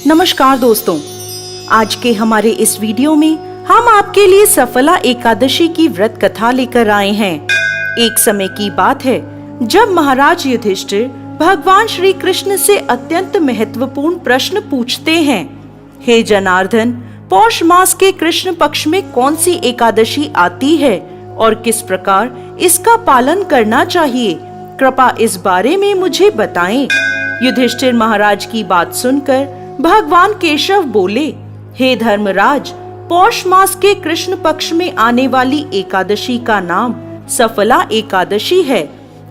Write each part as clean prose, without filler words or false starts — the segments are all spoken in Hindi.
नमस्कार दोस्तों, आज के हमारे इस वीडियो में हम आपके लिए सफला एकादशी की व्रत कथा लेकर आए हैं। एक समय की बात है जब महाराज युधिष्ठिर भगवान श्री कृष्ण से अत्यंत महत्वपूर्ण प्रश्न पूछते हैं। हे जनार्दन, पौष मास के कृष्ण पक्ष में कौन सी एकादशी आती है और किस प्रकार इसका पालन करना चाहिए? कृपा इस बारे में मुझे बताएं। युधिष्ठिर महाराज की बात सुनकर भगवान केशव बोले, हे धर्मराज, पौष मास के कृष्ण पक्ष में आने वाली एकादशी का नाम सफला एकादशी है।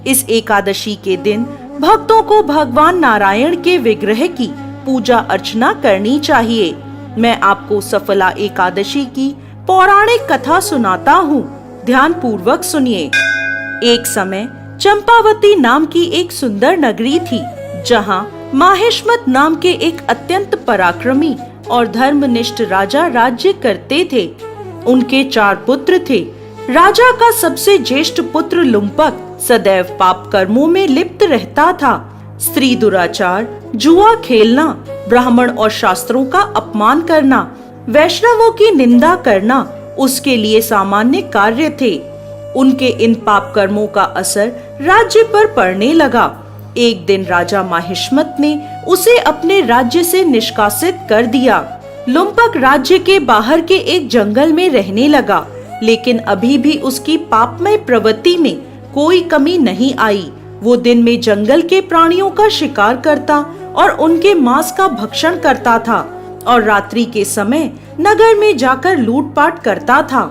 इस एकादशी के दिन भक्तों को भगवान नारायण के विग्रह की पूजा अर्चना करनी चाहिए। मैं आपको सफला एकादशी की पौराणिक कथा सुनाता हूँ, ध्यान पूर्वक सुनिए। एक समय चंपावती नाम की एक सुंदर नगरी थी, जहाँ माहेश्मत नाम के एक अत्यंत पराक्रमी और धर्मनिष्ठ राजा राज्य करते थे। उनके 4 पुत्र थे। राजा का सबसे ज्येष्ठ पुत्र लुम्पक सदैव पाप कर्मों में लिप्त रहता था। स्त्री दुराचार, जुआ खेलना, ब्राह्मण और शास्त्रों का अपमान करना, वैष्णवों की निंदा करना उसके लिए सामान्य कार्य थे। उनके इन पाप कर्मों का असर राज्य पर पड़ने लगा। एक दिन राजा माहिष्मत ने उसे अपने राज्य से निष्कासित कर दिया। लुम्पक राज्य के बाहर के एक जंगल में रहने लगा, लेकिन अभी भी उसकी पापमय प्रवृत्ति में कोई कमी नहीं आई। वो दिन में जंगल के प्राणियों का शिकार करता और उनके मांस का भक्षण करता था, और रात्रि के समय नगर में जाकर लूटपाट करता था।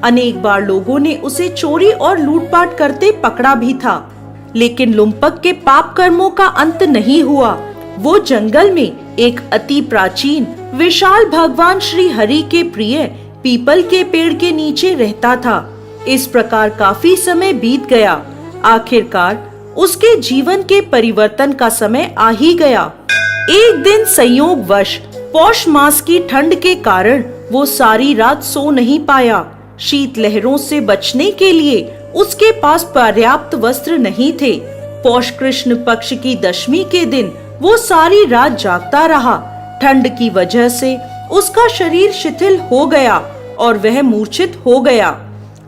अनेक बार लोगों ने उसे चोरी और लूटपाट करते पकड़ा भी था, लेकिन लुम्पक के पाप कर्मों का अंत नहीं हुआ। वो जंगल में एक अति प्राचीन विशाल भगवान श्री हरि के प्रिय पीपल के पेड़ के नीचे रहता था। इस प्रकार काफी समय बीत गया। आखिरकार उसके जीवन के परिवर्तन का समय आ ही गया। एक दिन संयोगवश पौष मास की ठंड के कारण वो सारी रात सो नहीं पाया। शीत लहरों से बचने के लिए उसके पास पर्याप्त वस्त्र नहीं थे। पौष कृष्ण पक्ष की दशमी के दिन वो सारी रात जागता रहा। ठंड की वजह से उसका शरीर शिथिल हो गया और वह मूर्छित हो गया।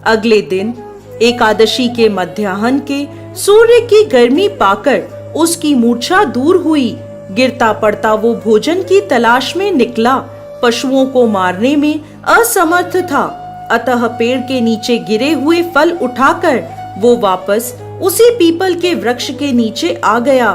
अगले दिन एकादशी के मध्याह्न के सूर्य की गर्मी पाकर उसकी मूर्छा दूर हुई। गिरता पड़ता वो भोजन की तलाश में निकला। पशुओं को मारने में असमर्थ था, अतः पेड़ के नीचे गिरे हुए फल उठाकर वो वापस उसी पीपल के वृक्ष के नीचे आ गया।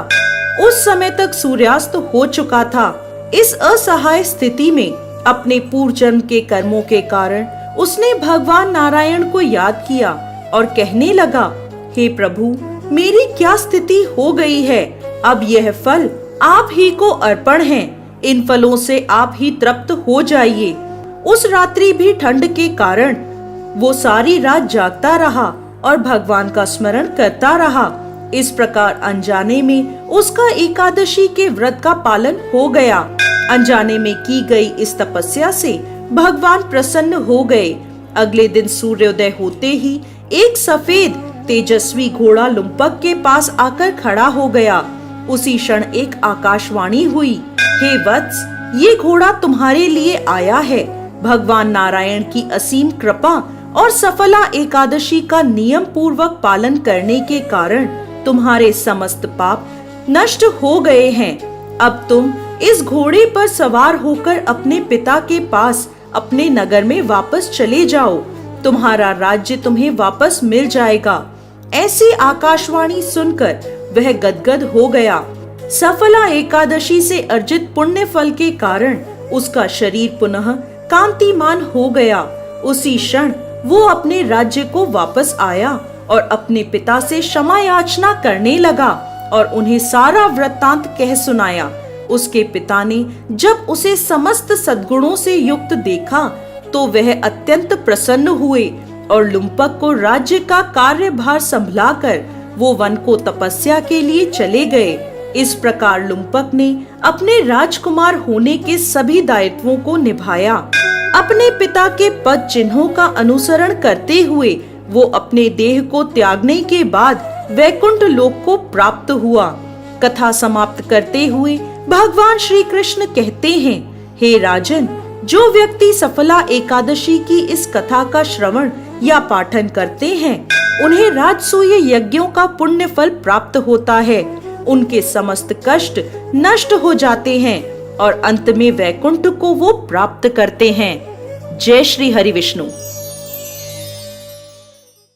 उस समय तक सूर्यास्त हो चुका था। इस असहाय स्थिति में अपने पूर्व जन्म के कर्मों के कारण उसने भगवान नारायण को याद किया और कहने लगा, हे प्रभु, मेरी क्या स्थिति हो गई है? अब यह फल आप ही को अर्पण हैं। इन फलों से आप ही तृप्त हो जाइए। उस रात्रि भी ठंड के कारण वो सारी रात जागता रहा और भगवान का स्मरण करता रहा। इस प्रकार अनजाने में उसका एकादशी के व्रत का पालन हो गया। अनजाने में की गई इस तपस्या से भगवान प्रसन्न हो गए। अगले दिन सूर्योदय होते ही एक सफेद तेजस्वी घोड़ा लुम्पक के पास आकर खड़ा हो गया। उसी क्षण एक आकाशवाणी हुई, हे वत्स, ये घोड़ा तुम्हारे लिए आया है। भगवान नारायण की असीम कृपा और सफला एकादशी का नियम पूर्वक पालन करने के कारण तुम्हारे समस्त पाप नष्ट हो गए हैं। अब तुम इस घोड़े पर सवार होकर अपने पिता के पास अपने नगर में वापस चले जाओ। तुम्हारा राज्य तुम्हें वापस मिल जाएगा। ऐसी आकाशवाणी सुनकर वह गदगद हो गया। सफला एकादशी से अर्जित पुण्य फल के कारण उसका शरीर पुनः कांतिमान हो गया। उसी क्षण वो अपने राज्य को वापस आया और अपने पिता से क्षमा याचना करने लगा और उन्हें सारा वृत्तांत कह सुनाया। उसके पिता ने जब उसे समस्त सद्गुणों से युक्त देखा तो वह अत्यंत प्रसन्न हुए और लुम्पक को राज्य का कार्यभार संभलाकर वो वन को तपस्या के लिए चले गए। इस प्रकार लुम्पक ने अपने राजकुमार होने के सभी दायित्वों को निभाया। अपने पिता के पद चिन्हों का अनुसरण करते हुए वो अपने देह को त्यागने के बाद वैकुंठ लोक को प्राप्त हुआ। कथा समाप्त करते हुए भगवान श्री कृष्ण कहते हैं, हे राजन, जो व्यक्ति सफला एकादशी की इस कथा का श्रवण या पाठन करते हैं, उन्हें राजसूय यज्ञों का पुण्य फल प्राप्त होता है। उनके समस्त कष्ट नष्ट हो जाते हैं और अंत में वैकुंठ को वो प्राप्त करते हैं। जय श्री हरि विष्णु।